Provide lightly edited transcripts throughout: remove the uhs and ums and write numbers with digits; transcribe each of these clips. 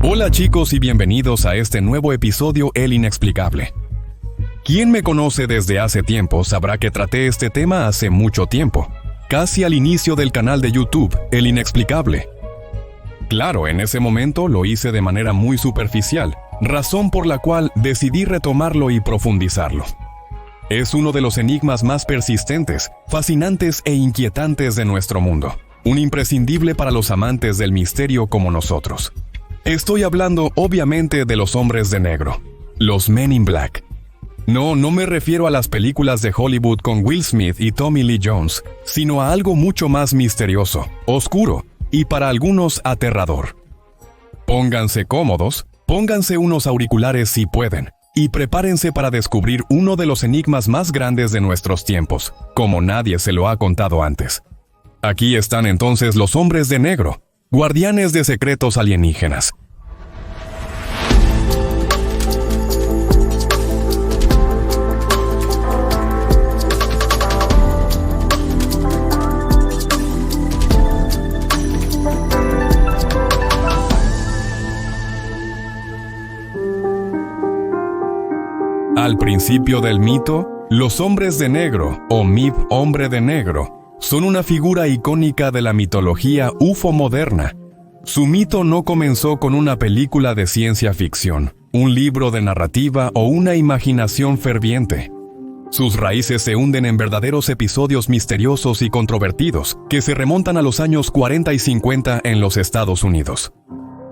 Hola chicos y bienvenidos a este nuevo episodio El Inexplicable. Quien me conoce desde hace tiempo sabrá que traté este tema hace mucho tiempo, casi al inicio del canal de YouTube, El Inexplicable. Claro, en ese momento lo hice de manera muy superficial, razón por la cual decidí retomarlo y profundizarlo. Es uno de los enigmas más persistentes, fascinantes e inquietantes de nuestro mundo, un imprescindible para los amantes del misterio como nosotros. Estoy hablando obviamente de los hombres de negro, los Men in Black. No me refiero a las películas de Hollywood con Will Smith y Tommy Lee Jones, sino a algo mucho más misterioso, oscuro y para algunos aterrador. Pónganse cómodos, pónganse unos auriculares si pueden, y prepárense para descubrir uno de los enigmas más grandes de nuestros tiempos, como nadie se lo ha contado antes. Aquí están entonces los hombres de negro, guardianes de secretos alienígenas. Al principio del mito, los hombres de negro, o MIB hombre de negro, son una figura icónica de la mitología UFO moderna. Su mito no comenzó con una película de ciencia ficción, un libro de narrativa o una imaginación ferviente. Sus raíces se hunden en verdaderos episodios misteriosos y controvertidos que se remontan a los años 40 y 50 en los Estados Unidos.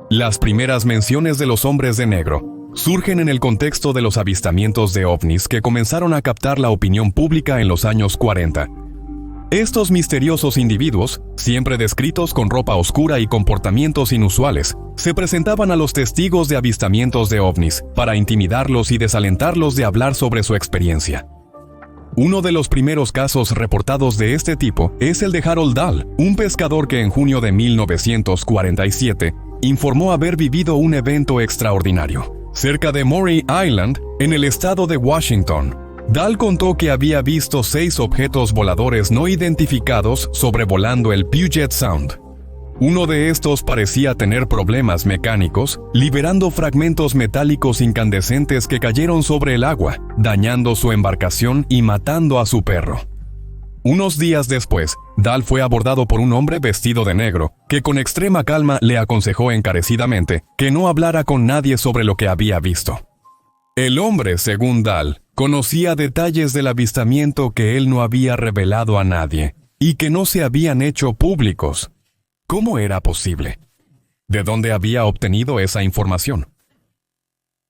Las primeras menciones de los hombres de negro surgen en el contexto de los avistamientos de ovnis que comenzaron a captar la opinión pública en los años 40. Estos misteriosos individuos, siempre descritos con ropa oscura y comportamientos inusuales, se presentaban a los testigos de avistamientos de ovnis para intimidarlos y desalentarlos de hablar sobre su experiencia. Uno de los primeros casos reportados de este tipo es el de Harold Dahl, un pescador que en junio de 1947 informó haber vivido un evento extraordinario. Cerca de Maury Island, en el estado de Washington, Dahl contó que había visto 6 objetos voladores no identificados sobrevolando el Puget Sound. Uno de estos parecía tener problemas mecánicos, liberando fragmentos metálicos incandescentes que cayeron sobre el agua, dañando su embarcación y matando a su perro. Unos días después, Dahl fue abordado por un hombre vestido de negro, que con extrema calma le aconsejó encarecidamente que no hablara con nadie sobre lo que había visto. El hombre, según Dahl, conocía detalles del avistamiento que él no había revelado a nadie, y que no se habían hecho públicos. ¿Cómo era posible? ¿De dónde había obtenido esa información?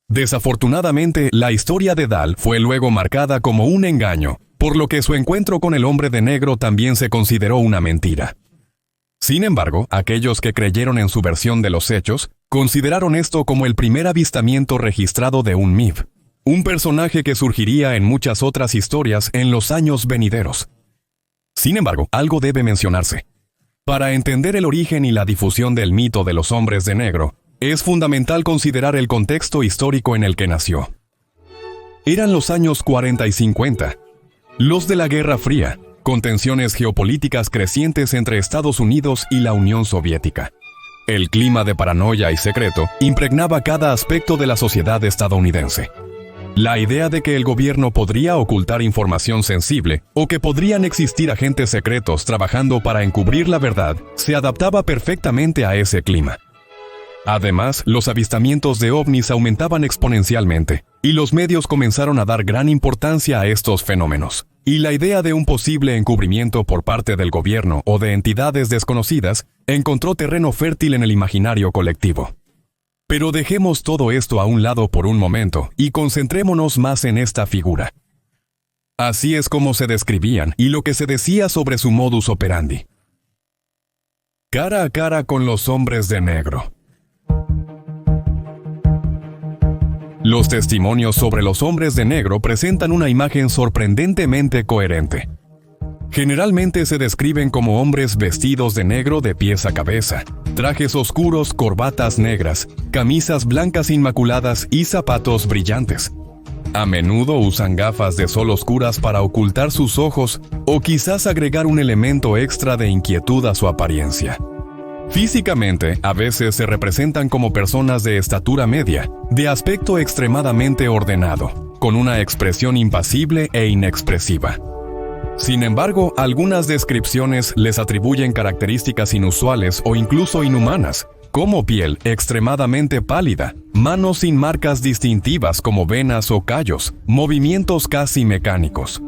Desafortunadamente, la historia de Dahl fue luego marcada como un engaño, por lo que su encuentro con el hombre de negro también se consideró una mentira. Sin embargo, aquellos que creyeron en su versión de los hechos, consideraron esto como el primer avistamiento registrado de un MIB, un personaje que surgiría en muchas otras historias en los años venideros. Sin embargo, algo debe mencionarse. Para entender el origen y la difusión del mito de los hombres de negro, es fundamental considerar el contexto histórico en el que nació. Eran los años 40 y 50, los de la Guerra Fría, con tensiones geopolíticas crecientes entre Estados Unidos y la Unión Soviética. El clima de paranoia y secreto impregnaba cada aspecto de la sociedad estadounidense. La idea de que el gobierno podría ocultar información sensible o que podrían existir agentes secretos trabajando para encubrir la verdad se adaptaba perfectamente a ese clima. Además, los avistamientos de ovnis aumentaban exponencialmente, y los medios comenzaron a dar gran importancia a estos fenómenos. Y la idea de un posible encubrimiento por parte del gobierno o de entidades desconocidas encontró terreno fértil en el imaginario colectivo. Pero dejemos todo esto a un lado por un momento y concentrémonos más en esta figura. Así es como se describían y lo que se decía sobre su modus operandi. Cara a cara con los hombres de negro. Los testimonios sobre los hombres de negro presentan una imagen sorprendentemente coherente. Generalmente se describen como hombres vestidos de negro de pies a cabeza, trajes oscuros, corbatas negras, camisas blancas inmaculadas y zapatos brillantes. A menudo usan gafas de sol oscuras para ocultar sus ojos o quizás agregar un elemento extra de inquietud a su apariencia. Físicamente, a veces se representan como personas de estatura media, de aspecto extremadamente ordenado, con una expresión impasible e inexpresiva. Sin embargo, algunas descripciones les atribuyen características inusuales o incluso inhumanas, como piel extremadamente pálida, manos sin marcas distintivas como venas o callos, movimientos casi mecánicos.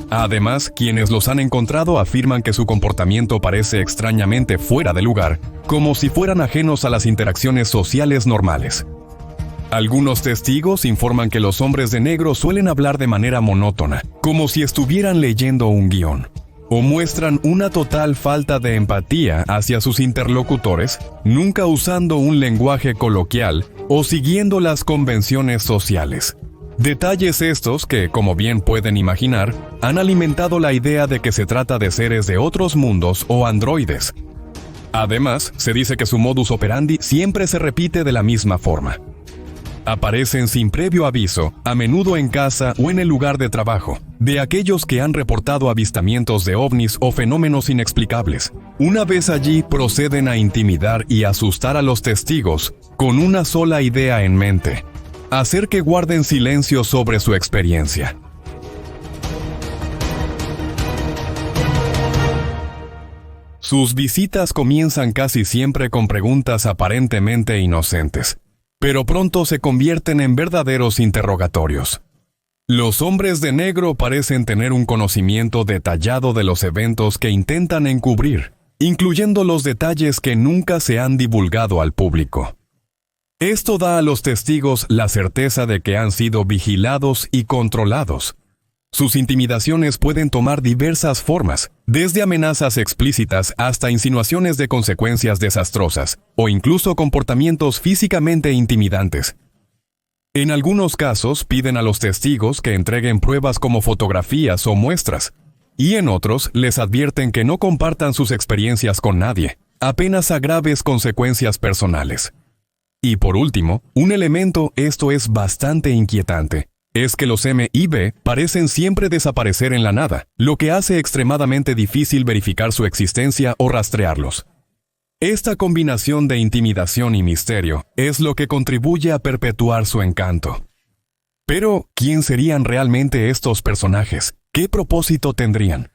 Además, quienes los han encontrado afirman que su comportamiento parece extrañamente fuera de lugar, como si fueran ajenos a las interacciones sociales normales. Algunos testigos informan que los hombres de negro suelen hablar de manera monótona, como si estuvieran leyendo un guión, o muestran una total falta de empatía hacia sus interlocutores, nunca usando un lenguaje coloquial o siguiendo las convenciones sociales. Detalles estos que, como bien pueden imaginar, han alimentado la idea de que se trata de seres de otros mundos o androides. Además, se dice que su modus operandi siempre se repite de la misma forma. Aparecen sin previo aviso, a menudo en casa o en el lugar de trabajo, de aquellos que han reportado avistamientos de ovnis o fenómenos inexplicables. Una vez allí, proceden a intimidar y asustar a los testigos con una sola idea en mente: hacer que guarden silencio sobre su experiencia. Sus visitas comienzan casi siempre con preguntas aparentemente inocentes, pero pronto se convierten en verdaderos interrogatorios. Los hombres de negro parecen tener un conocimiento detallado de los eventos que intentan encubrir, incluyendo los detalles que nunca se han divulgado al público. Esto da a los testigos la certeza de que han sido vigilados y controlados. Sus intimidaciones pueden tomar diversas formas, desde amenazas explícitas hasta insinuaciones de consecuencias desastrosas, o incluso comportamientos físicamente intimidantes. En algunos casos piden a los testigos que entreguen pruebas como fotografías o muestras, y en otros les advierten que no compartan sus experiencias con nadie, apenas a graves consecuencias personales. Y por último, un elemento, esto es bastante inquietante, es que los MIB parecen siempre desaparecer en la nada, lo que hace extremadamente difícil verificar su existencia o rastrearlos. Esta combinación de intimidación y misterio es lo que contribuye a perpetuar su encanto. Pero, ¿quién serían realmente estos personajes? ¿Qué propósito tendrían?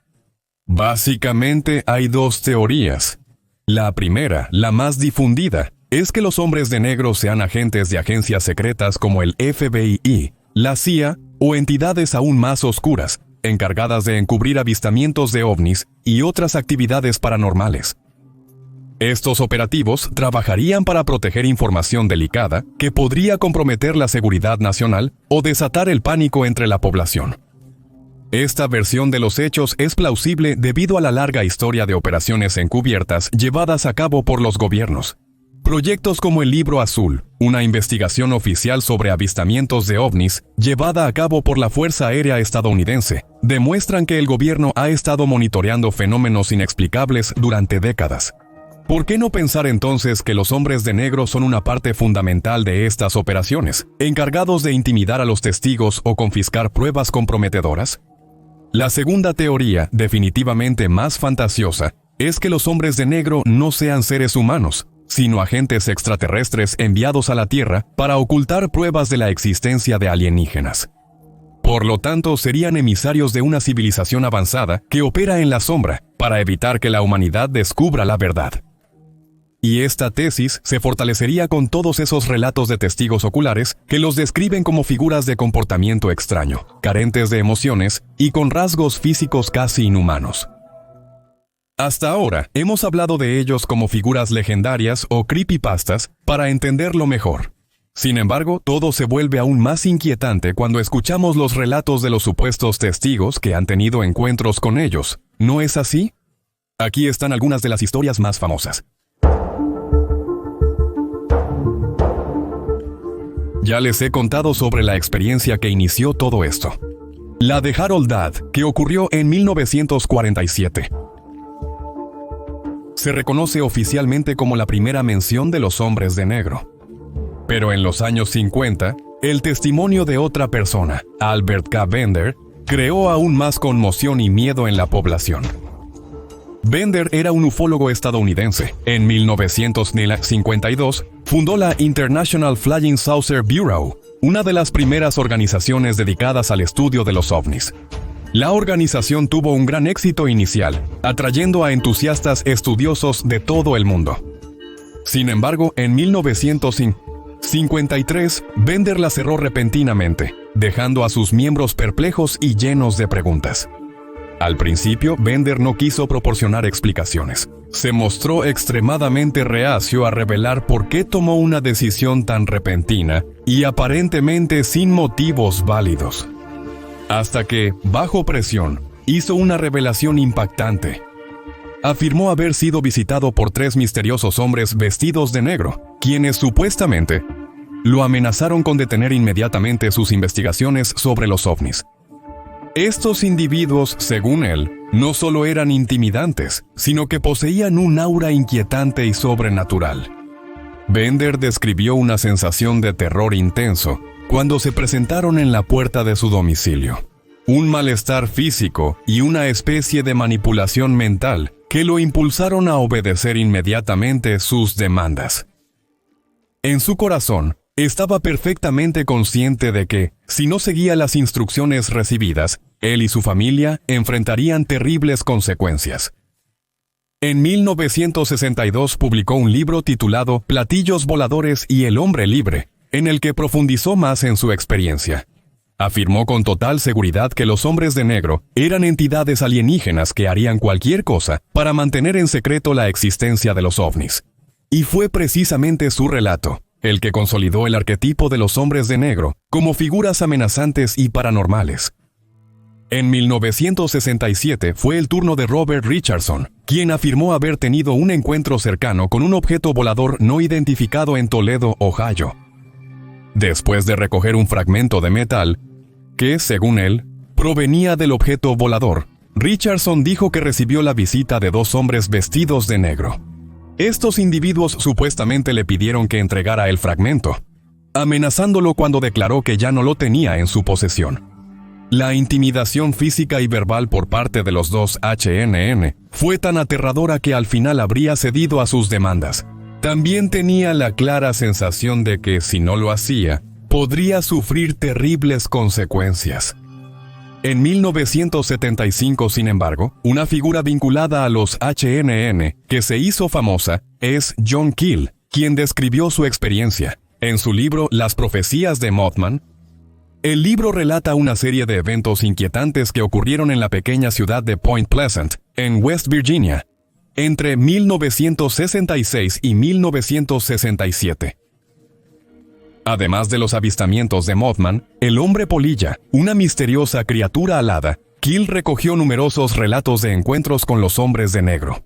Básicamente hay dos teorías. La primera, la más difundida, es que los hombres de negro sean agentes de agencias secretas como el FBI, la CIA o entidades aún más oscuras, encargadas de encubrir avistamientos de ovnis y otras actividades paranormales. Estos operativos trabajarían para proteger información delicada que podría comprometer la seguridad nacional o desatar el pánico entre la población. Esta versión de los hechos es plausible debido a la larga historia de operaciones encubiertas llevadas a cabo por los gobiernos. Proyectos como el Libro Azul, una investigación oficial sobre avistamientos de ovnis llevada a cabo por la Fuerza Aérea estadounidense, demuestran que el gobierno ha estado monitoreando fenómenos inexplicables durante décadas. ¿Por qué no pensar entonces que los hombres de negro son una parte fundamental de estas operaciones, encargados de intimidar a los testigos o confiscar pruebas comprometedoras? La segunda teoría, definitivamente más fantasiosa, es que los hombres de negro no sean seres humanos, sino agentes extraterrestres enviados a la Tierra para ocultar pruebas de la existencia de alienígenas. Por lo tanto, serían emisarios de una civilización avanzada que opera en la sombra para evitar que la humanidad descubra la verdad. Y esta tesis se fortalecería con todos esos relatos de testigos oculares que los describen como figuras de comportamiento extraño, carentes de emociones y con rasgos físicos casi inhumanos. Hasta ahora, hemos hablado de ellos como figuras legendarias o creepypastas para entenderlo mejor. Sin embargo, todo se vuelve aún más inquietante cuando escuchamos los relatos de los supuestos testigos que han tenido encuentros con ellos. ¿No es así? Aquí están algunas de las historias más famosas. Ya les he contado sobre la experiencia que inició todo esto. La de Harold Dadd, que ocurrió en 1947. Se reconoce oficialmente como la primera mención de los hombres de negro. Pero en los años 50, el testimonio de otra persona, Albert K. Bender, creó aún más conmoción y miedo en la población. Bender era un ufólogo estadounidense. En 1952, fundó la International Flying Saucer Bureau, una de las primeras organizaciones dedicadas al estudio de los ovnis. La organización tuvo un gran éxito inicial, atrayendo a entusiastas estudiosos de todo el mundo. Sin embargo, en 1953, Bender la cerró repentinamente, dejando a sus miembros perplejos y llenos de preguntas. Al principio, Bender no quiso proporcionar explicaciones. Se mostró extremadamente reacio a revelar por qué tomó una decisión tan repentina y aparentemente sin motivos válidos. Hasta que, bajo presión, hizo una revelación impactante. Afirmó haber sido visitado por 3 misteriosos hombres vestidos de negro, quienes supuestamente lo amenazaron con detener inmediatamente sus investigaciones sobre los ovnis. Estos individuos, según él, no solo eran intimidantes, sino que poseían un aura inquietante y sobrenatural. Bender describió una sensación de terror intenso cuando se presentaron en la puerta de su domicilio. Un malestar físico y una especie de manipulación mental que lo impulsaron a obedecer inmediatamente sus demandas. En su corazón, estaba perfectamente consciente de que, si no seguía las instrucciones recibidas, él y su familia enfrentarían terribles consecuencias. En 1962 publicó un libro titulado Platillos Voladores y el Hombre Libre, en el que profundizó más en su experiencia. Afirmó con total seguridad que los hombres de negro eran entidades alienígenas que harían cualquier cosa para mantener en secreto la existencia de los ovnis. Y fue precisamente su relato el que consolidó el arquetipo de los hombres de negro como figuras amenazantes y paranormales. En 1967 fue el turno de Robert Richardson, quien afirmó haber tenido un encuentro cercano con un objeto volador no identificado en Toledo, Ohio. Después de recoger un fragmento de metal, que, según él, provenía del objeto volador, Richardson dijo que recibió la visita de 2 hombres vestidos de negro. Estos individuos supuestamente le pidieron que entregara el fragmento, amenazándolo cuando declaró que ya no lo tenía en su posesión. La intimidación física y verbal por parte de los 2 HNN fue tan aterradora que al final habría cedido a sus demandas. También tenía la clara sensación de que, si no lo hacía, podría sufrir terribles consecuencias. En 1975, sin embargo, una figura vinculada a los HNN que se hizo famosa es John Keel, quien describió su experiencia. En su libro Las profecías de Mothman, el libro relata una serie de eventos inquietantes que ocurrieron en la pequeña ciudad de Point Pleasant, en West Virginia, entre 1966 y 1967. Además de los avistamientos de Mothman, el hombre polilla, una misteriosa criatura alada, Keel recogió numerosos relatos de encuentros con los hombres de negro.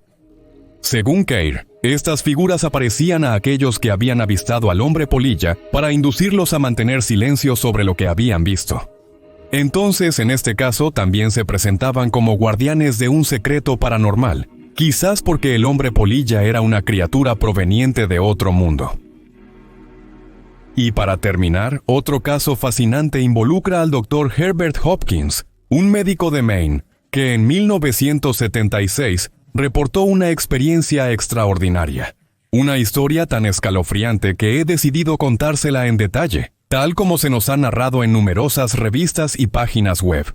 Según Keel, estas figuras aparecían a aquellos que habían avistado al hombre polilla para inducirlos a mantener silencio sobre lo que habían visto. Entonces, en este caso, también se presentaban como guardianes de un secreto paranormal, quizás porque el hombre polilla era una criatura proveniente de otro mundo. Y para terminar, otro caso fascinante involucra al Dr. Herbert Hopkins, un médico de Maine, que en 1976 reportó una experiencia extraordinaria. Una historia tan escalofriante que he decidido contársela en detalle, tal como se nos ha narrado en numerosas revistas y páginas web.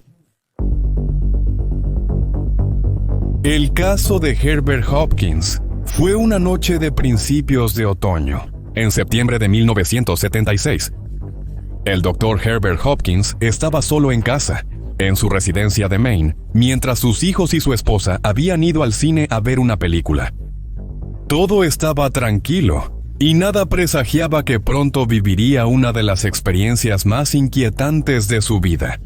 El caso de Herbert Hopkins fue una noche de principios de otoño, en septiembre de 1976. El Dr. Herbert Hopkins estaba solo en casa, en su residencia de Maine, mientras sus hijos y su esposa habían ido al cine a ver una película. Todo estaba tranquilo, y nada presagiaba que pronto viviría una de las experiencias más inquietantes de su vida.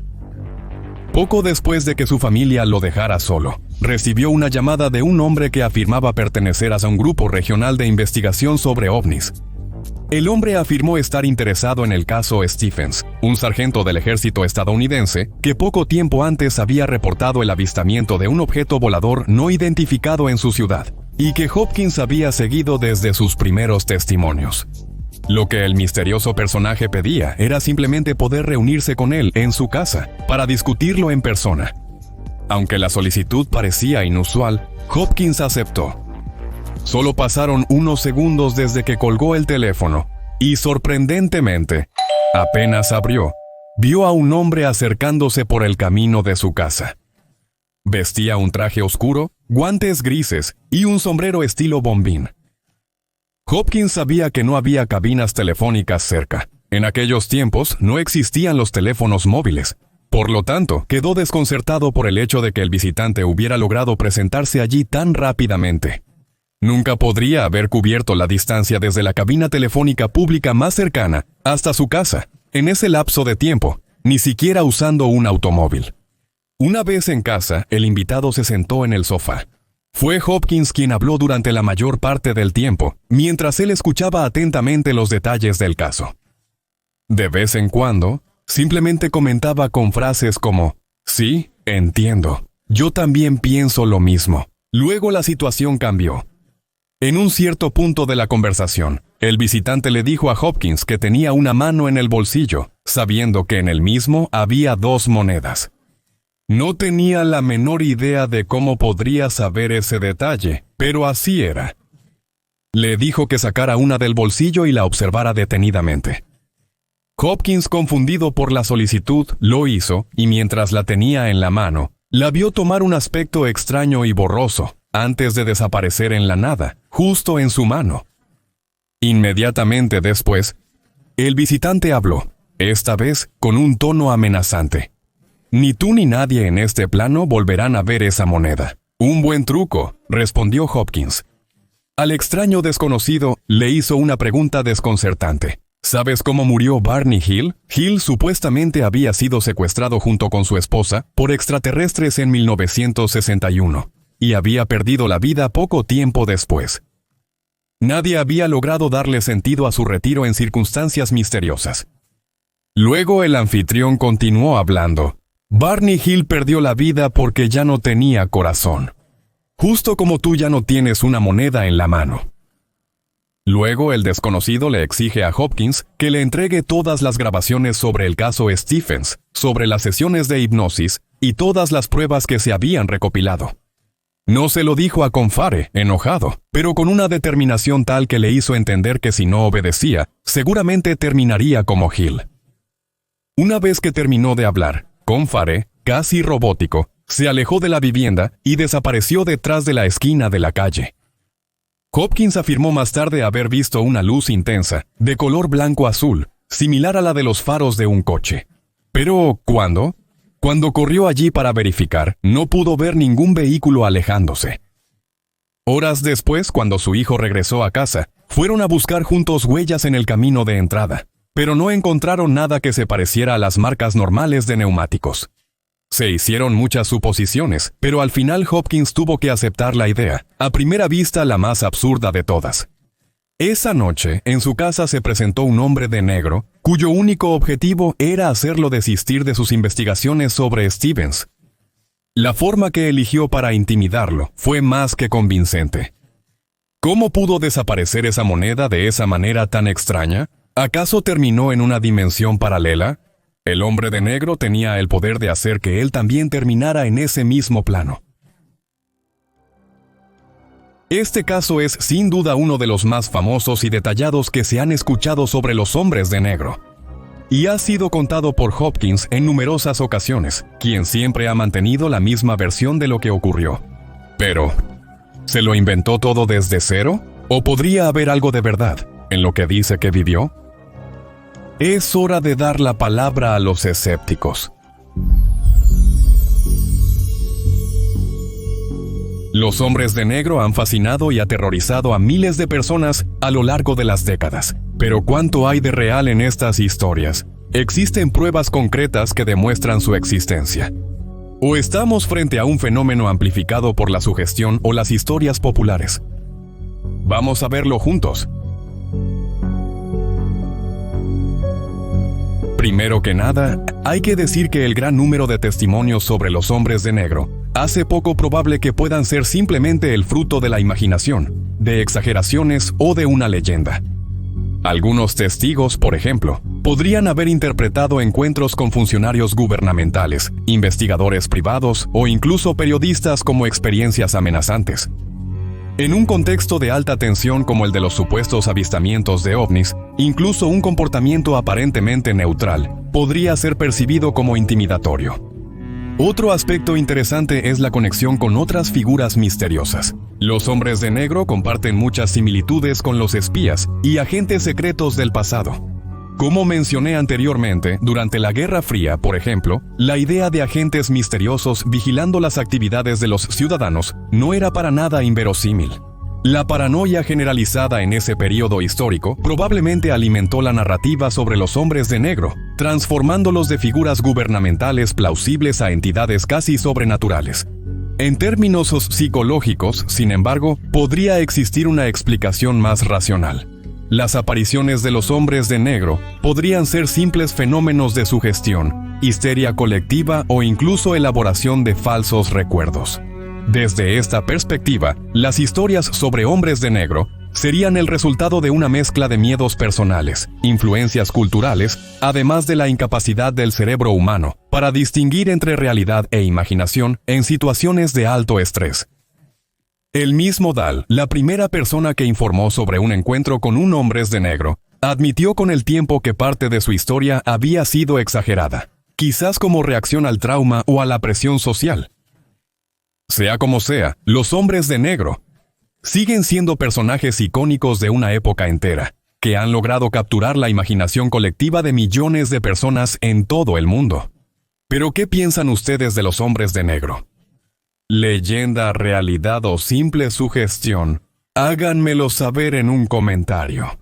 Poco después de que su familia lo dejara solo, recibió una llamada de un hombre que afirmaba pertenecer a un grupo regional de investigación sobre ovnis. El hombre afirmó estar interesado en el caso Stephens, un sargento del ejército estadounidense que poco tiempo antes había reportado el avistamiento de un objeto volador no identificado en su ciudad, y que Hopkins había seguido desde sus primeros testimonios. Lo que el misterioso personaje pedía era simplemente poder reunirse con él en su casa para discutirlo en persona. Aunque la solicitud parecía inusual, Hopkins aceptó. Solo pasaron unos segundos desde que colgó el teléfono, y sorprendentemente, apenas abrió, vio a un hombre acercándose por el camino de su casa. Vestía un traje oscuro, guantes grises y un sombrero estilo bombín. Hopkins sabía que no había cabinas telefónicas cerca. En aquellos tiempos no existían los teléfonos móviles. Por lo tanto, quedó desconcertado por el hecho de que el visitante hubiera logrado presentarse allí tan rápidamente. Nunca podría haber cubierto la distancia desde la cabina telefónica pública más cercana hasta su casa, en ese lapso de tiempo, ni siquiera usando un automóvil. Una vez en casa, el invitado se sentó en el sofá. Fue Hopkins quien habló durante la mayor parte del tiempo, mientras él escuchaba atentamente los detalles del caso. De vez en cuando, simplemente comentaba con frases como, «Sí, entiendo. Yo también pienso lo mismo». Luego la situación cambió. En un cierto punto de la conversación, el visitante le dijo a Hopkins que tenía una mano en el bolsillo, sabiendo que en el mismo había 2 monedas. No tenía la menor idea de cómo podría saber ese detalle, pero así era. Le dijo que sacara una del bolsillo y la observara detenidamente. Hopkins, confundido por la solicitud, lo hizo, y mientras la tenía en la mano, la vio tomar un aspecto extraño y borroso, antes de desaparecer en la nada, justo en su mano. Inmediatamente después, el visitante habló, esta vez con un tono amenazante. «Ni tú ni nadie en este plano volverán a ver esa moneda». «Un buen truco», respondió Hopkins. Al extraño desconocido le hizo una pregunta desconcertante. ¿Sabes cómo murió Barney Hill? Hill supuestamente había sido secuestrado junto con su esposa por extraterrestres en 1961 y había perdido la vida poco tiempo después. Nadie había logrado darle sentido a su retiro en circunstancias misteriosas. Luego el anfitrión continuó hablando. Barney Hill perdió la vida porque ya no tenía corazón. Justo como tú ya no tienes una moneda en la mano. Luego el desconocido le exige a Hopkins que le entregue todas las grabaciones sobre el caso Stephens, sobre las sesiones de hipnosis y todas las pruebas que se habían recopilado. No se lo dijo a Confare, enojado, pero con una determinación tal que le hizo entender que si no obedecía, seguramente terminaría como Hill. Una vez que terminó de hablar, Confare, casi robótico, se alejó de la vivienda y desapareció detrás de la esquina de la calle. Hopkins afirmó más tarde haber visto una luz intensa, de color blanco-azul, similar a la de los faros de un coche. Pero, ¿cuándo? Cuando corrió allí para verificar, no pudo ver ningún vehículo alejándose. Horas después, cuando su hijo regresó a casa, fueron a buscar juntos huellas en el camino de entrada, pero no encontraron nada que se pareciera a las marcas normales de neumáticos. Se hicieron muchas suposiciones, pero al final Hopkins tuvo que aceptar la idea, a primera vista la más absurda de todas. Esa noche, en su casa se presentó un hombre de negro, cuyo único objetivo era hacerlo desistir de sus investigaciones sobre Stephens. La forma que eligió para intimidarlo fue más que convincente. ¿Cómo pudo desaparecer esa moneda de esa manera tan extraña? ¿Acaso terminó en una dimensión paralela? El hombre de negro tenía el poder de hacer que él también terminara en ese mismo plano. Este caso es sin duda uno de los más famosos y detallados que se han escuchado sobre los hombres de negro. Y ha sido contado por Hopkins en numerosas ocasiones, quien siempre ha mantenido la misma versión de lo que ocurrió. Pero, ¿se lo inventó todo desde cero? ¿O podría haber algo de verdad en lo que dice que vivió? Es hora de dar la palabra a los escépticos. Los hombres de negro han fascinado y aterrorizado a miles de personas a lo largo de las décadas. Pero ¿cuánto hay de real en estas historias? ¿Existen pruebas concretas que demuestran su existencia? ¿O estamos frente a un fenómeno amplificado por la sugestión o las historias populares? Vamos a verlo juntos. Primero que nada, hay que decir que el gran número de testimonios sobre los hombres de negro hace poco probable que puedan ser simplemente el fruto de la imaginación, de exageraciones o de una leyenda. Algunos testigos, por ejemplo, podrían haber interpretado encuentros con funcionarios gubernamentales, investigadores privados o incluso periodistas como experiencias amenazantes. En un contexto de alta tensión como el de los supuestos avistamientos de ovnis, incluso un comportamiento aparentemente neutral podría ser percibido como intimidatorio. Otro aspecto interesante es la conexión con otras figuras misteriosas. Los hombres de negro comparten muchas similitudes con los espías y agentes secretos del pasado. Como mencioné anteriormente, durante la Guerra Fría, por ejemplo, la idea de agentes misteriosos vigilando las actividades de los ciudadanos no era para nada inverosímil. La paranoia generalizada en ese periodo histórico probablemente alimentó la narrativa sobre los hombres de negro, transformándolos de figuras gubernamentales plausibles a entidades casi sobrenaturales. En términos psicológicos, sin embargo, podría existir una explicación más racional. Las apariciones de los hombres de negro podrían ser simples fenómenos de sugestión, histeria colectiva o incluso elaboración de falsos recuerdos. Desde esta perspectiva, las historias sobre hombres de negro serían el resultado de una mezcla de miedos personales, influencias culturales, además de la incapacidad del cerebro humano para distinguir entre realidad e imaginación en situaciones de alto estrés. El mismo Dahl, la primera persona que informó sobre un encuentro con un hombre de negro, admitió con el tiempo que parte de su historia había sido exagerada, quizás como reacción al trauma o a la presión social. Sea como sea, los hombres de negro siguen siendo personajes icónicos de una época entera, que han logrado capturar la imaginación colectiva de millones de personas en todo el mundo. ¿Pero qué piensan ustedes de los hombres de negro? ¿Leyenda, realidad o simple sugestión? Háganmelo saber en un comentario.